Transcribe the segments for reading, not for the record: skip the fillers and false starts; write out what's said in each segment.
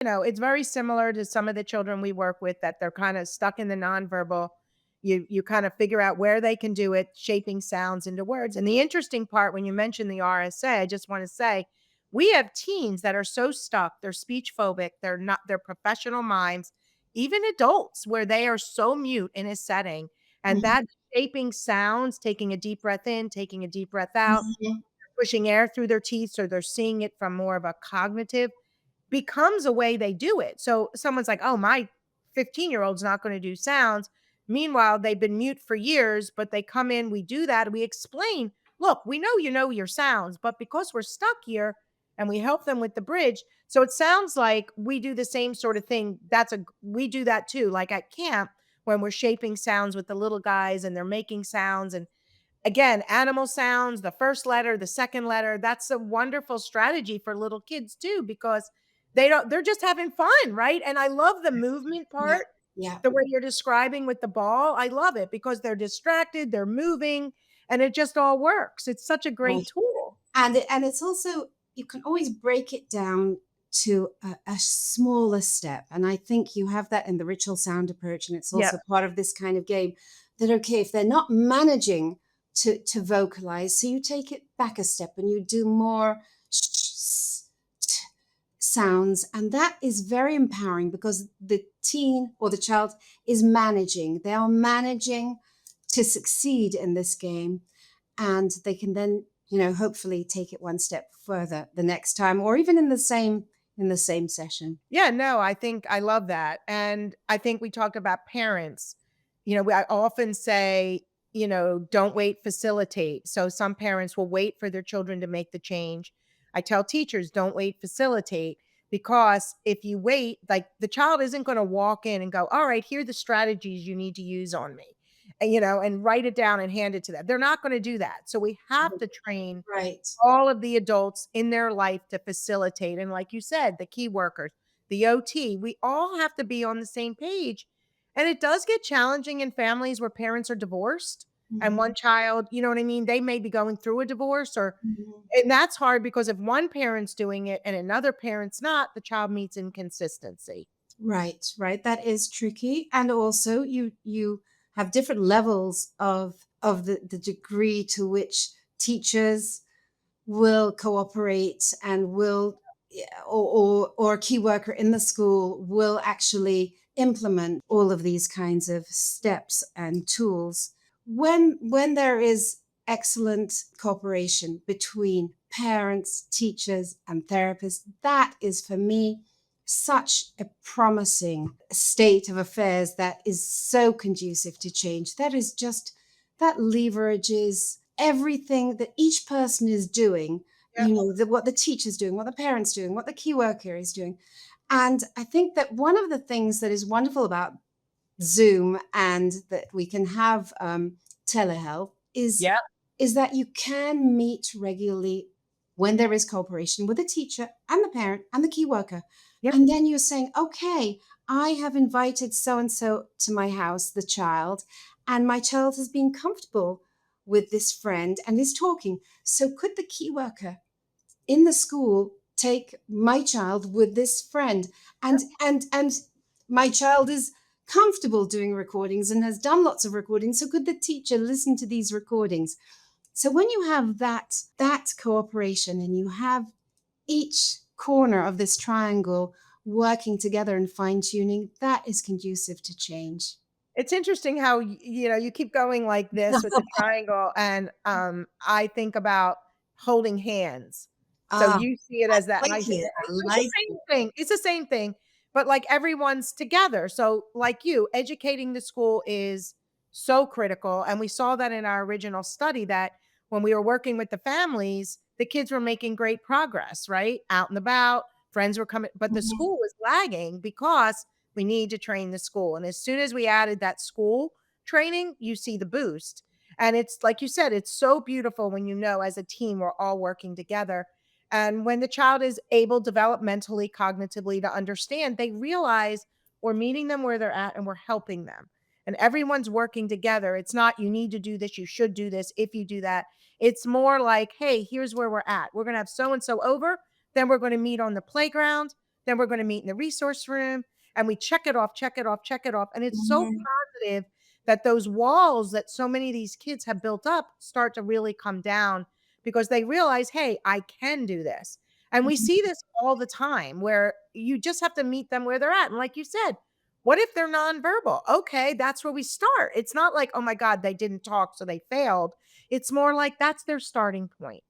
It's very similar to some of the children we work with that they're kind of stuck in the nonverbal. You kind of figure out where they can do it, shaping sounds into words. And the interesting part when you mention the RSA, I just want to say we have teens that are so stuck, they're speech phobic, they're professional mimes, even adults where they are so mute in a setting. And that Mhm, shaping sounds, taking a deep breath in, taking a deep breath out, mhm. pushing air through their teeth so they're seeing it from more of a cognitive becomes a way they do it. So someone's like, "Oh, my 15-year-old's not gonna do sounds." Meanwhile, they've been mute for years, but they come in, we do that, we explain, "Look, we know you know your sounds, but because we're stuck here," and we help them with the bridge. So it sounds like we do the same sort of thing. We do that too, like at camp when we're shaping sounds with the little guys and they're making sounds and again, animal sounds, the first letter, the second letter, that's a wonderful strategy for little kids too, because they're just having fun, right? And I love the movement Yeah, part, yeah. the way you're describing with the ball. I love it because they're distracted, they're moving, and it just all works. It's such a great Right. tool. And it's also you can always break it down to a smaller step, and I think you have that in the ritual sound approach, and it's Yeah. also part of this kind of game that, okay, if they're not managing to vocalize, so you take it back a step and you do more sounds, and that is very empowering because the teen or the child is managing. They are managing to succeed in this game, and they can then, hopefully take it one step further the next time, or even in the same session. Yeah, no, I think I love that. And I think we talked about parents. I often say, don't wait, facilitate. So some parents will wait for their children to make the change. I tell teachers, don't wait, facilitate. Because if you wait, like the child isn't going to walk in and go, all right, here are the strategies you need to use on me, and write it down and hand it to them. They're not going to do that. So we have to train Right. all of the adults in their life to facilitate. And like you said, the key workers, the OT, we all have to be on the same page. And it does get challenging in families where parents are divorced and Mhm, one child, you know what I mean? They may be going through a divorce mhm. and that's hard because if one parent's doing it and another parent's not, the child meets inconsistency. Right, right. That is tricky. And also you have different levels of the degree to which teachers will cooperate and will, yeah, or a key worker in the school will actually implement all of these kinds of steps and tools. When there is excellent cooperation between parents, teachers, and therapists, that is for me such a promising state of affairs that is so conducive to change. That is just that leverages everything that each person is doing, Yep. what the teacher's doing, what the parents doing, what the key worker is doing. And I think that one of the things that is wonderful about Zoom and that we can have telehealth is Yep. is that you can meet regularly when there is cooperation with the teacher and the parent and the key worker. Yep. And then you're saying, okay, I have invited so and so to my house, the child, and my child has been comfortable with this friend and is talking. So could the key worker in the school take my child with this friend, and my child is comfortable doing recordings and has done lots of recordings, so could the teacher listen to these recordings? So when you have that cooperation and you have each corner of this triangle working together and fine tuning, that is conducive to change. It's interesting how you keep going like this with the triangle, and I think about holding hands. So Ah, you see it as that, and like I see it. it. I It's the like same it. thing. It's the same thing, but like everyone's together. So like you, educating the school is so critical, and we saw that in our original study that when we were working with the families, the kids were making great progress, right? Out and about, friends were coming, but the Mhm. school was lagging because we need to train the school. And as soon as we added that school training, you see the boost. And it's like you said, it's so beautiful when as a team, we're all working together. And when the child is able developmentally, cognitively to understand, they realize we're meeting them where they're at and we're helping them. And everyone's working together. It's not you need to do this, you should do this if you do that. It's more like, hey, here's where we're at. We're going to have so and so over. Then we're going to meet on the playground. then we're going to meet in the resource room, and we check it off, check it off, check it off. And it's so Mhm. positive that those walls that so many of these kids have built up start to really come down because they realize, hey, I can do this. And we see this all the time where you just have to meet them where they're at. And like you said, what if they're nonverbal? Okay, that's where we start. It's not like, oh my God, they didn't talk, so they failed. It's more like that's their starting point.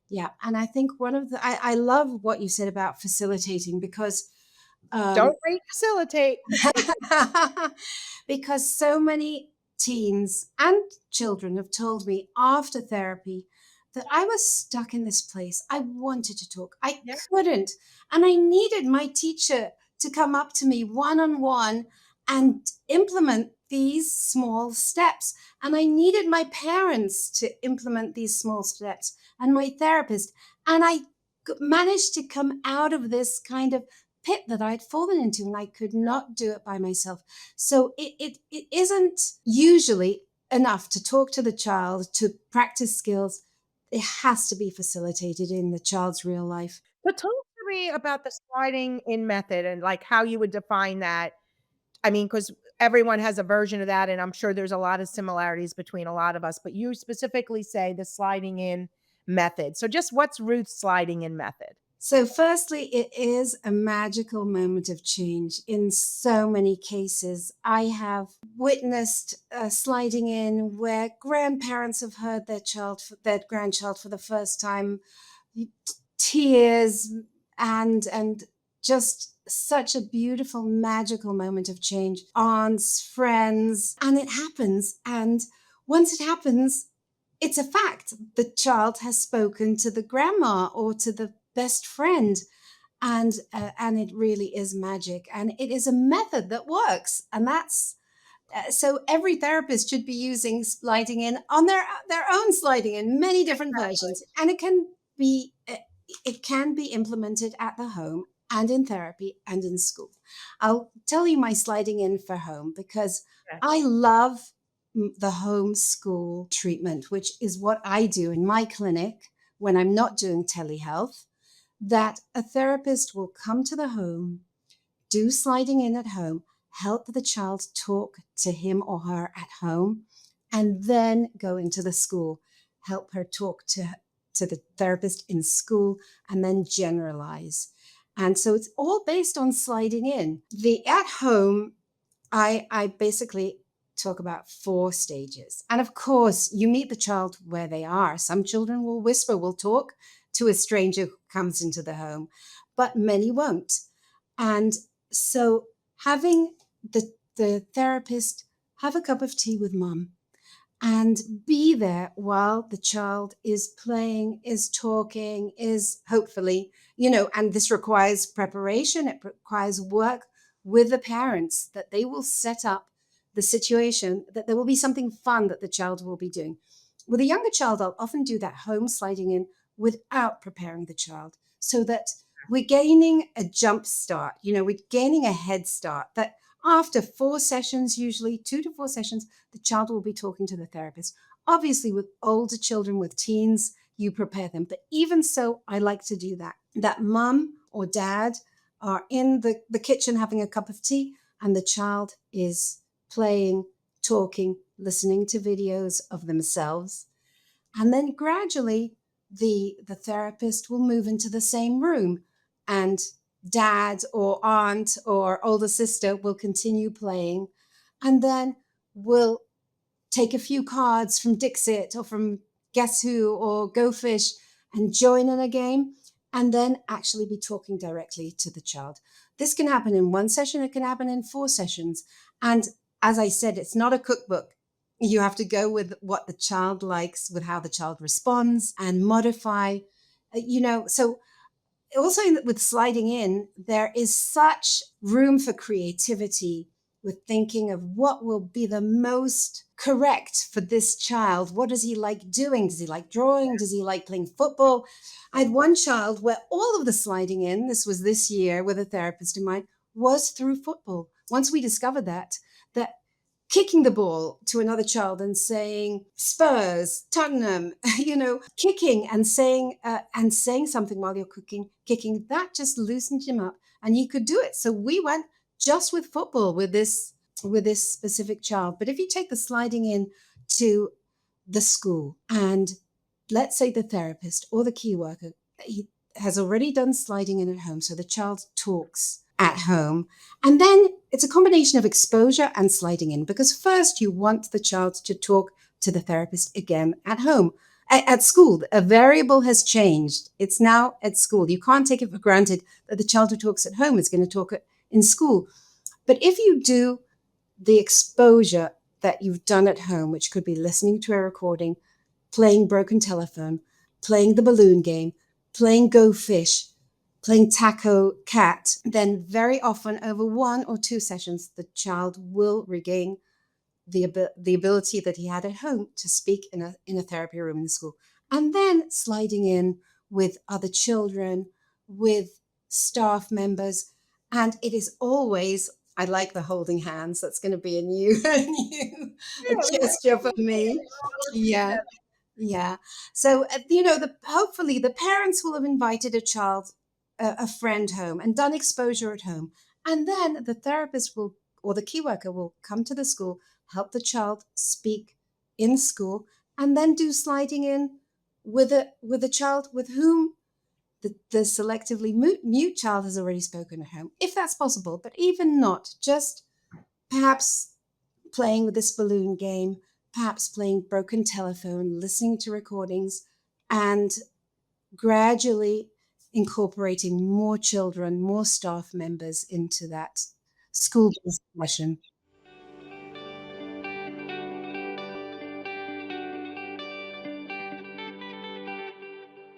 Yeah, and I think one of the I love what you said about facilitating because um, Don't rate, facilitate. because so many teens and children have told me after therapy that I was stuck in this place. I wanted to talk, I Yeah. couldn't. And I needed my teacher to come up to me one on one and implement these small steps. And I needed my parents to implement these small steps and my therapist. And I managed to come out of this kind of pit that I'd fallen into and I could not do it by myself. So it isn't usually enough to talk to the child, to practice skills. It has to be facilitated in the child's real life. But talk to me about the sliding in method and like how you would define that. I mean, because everyone has a version of that, and I'm sure there's a lot of similarities between a lot of us, but you specifically say the sliding in method. So just what's Ruth's sliding in method? So, firstly, it is a magical moment of change in so many cases. I have witnessed sliding in where grandparents have heard their grandchild for the first time, tears and just such a beautiful, magical moment of change. Aunts, friends, and it happens. And once it happens, it's a fact. The child has spoken to the grandma or to the best friend, and it really is magic. And it is a method that works, and that's so every therapist should be using sliding in on their own sliding in many different versions, and it can be implemented at the home and in therapy and in school. I'll tell you my sliding in for home because Yes. I love the home school treatment, which is what I do in my clinic when I'm not doing telehealth. That a therapist will come to the home, do sliding in at home, help the child talk to him or her at home, and then go into the school, help her talk to the therapist in school, and then generalize. And so it's all based on sliding in. The at home, I basically talk about 4 stages. And of course, you meet the child where they are. Some children will whisper, will talk to a stranger who comes into the home, but many won't. And so having the therapist have a cup of tea with mom and be there while the child is playing, is talking, is hopefully, and this requires preparation, it requires work with the parents that they will set up the situation, that there will be something fun that the child will be doing. With a younger child, I'll often do that home sliding in without preparing the child so that we're gaining a jump start, we're gaining a head start that after 4 sessions, usually 2 to 4 sessions, the child will be talking to the therapist. Obviously, with older children, with teens, you prepare them. But even so, I like to do that. That mom or dad are in the kitchen having a cup of tea, and the child is playing, talking, listening to videos of themselves. And then gradually, the therapist will move into the same room, and dad or aunt or older sister will continue playing. And then we'll take a few cards from Dixit or from Guess Who or Go Fish and join in a game, and then actually be talking directly to the child. This can happen in 1 session, it can happen in 4 sessions. And as I said, it's not a cookbook. You have to go with what the child likes, with how the child responds, and modify. So also with sliding in, there is such room for creativity with thinking of what will be the most correct for this child. What does he like doing? Does he like drawing? Does he like playing football? I had one child where all of the sliding in, this was this year with a therapist of mine, was through football. Once we discovered that kicking the ball to another child and saying Spurs, Tottenham, kicking and saying something while you're kicking, that just loosened him up and you could do it. So we went just with football with this specific child. But if you take the sliding in to the school, and let's say the therapist or the key worker, he has already done sliding in at home, so the child talks at home, and then it's a combination of exposure and sliding in, because first you want the child to talk to the therapist again at home. At school, a variable has changed. It's now at school. You can't take it for granted that the child who talks at home is going to talk in school. But if you do the exposure that you've done at home, which could be listening to a recording, playing broken telephone, playing the balloon game, playing Go Fish, playing Taco Cat, then very often over 1 or 2 sessions, the child will regain the ability that he had at home to speak in a therapy room in the school. And then sliding in with other children, with staff members. And it is always, I like the holding hands. That's going to be a new, a gesture for me. Yeah. Yeah. So, hopefully the parents will have invited a child, a friend home and done exposure at home. And then the therapist will, or the key worker will come to the school, help the child speak in school, and then do sliding in with a child with whom the selectively mute child has already spoken at home, if that's possible. But even not, just perhaps playing with this balloon game, perhaps playing broken telephone, listening to recordings, and gradually incorporating more children, more staff members into that school session.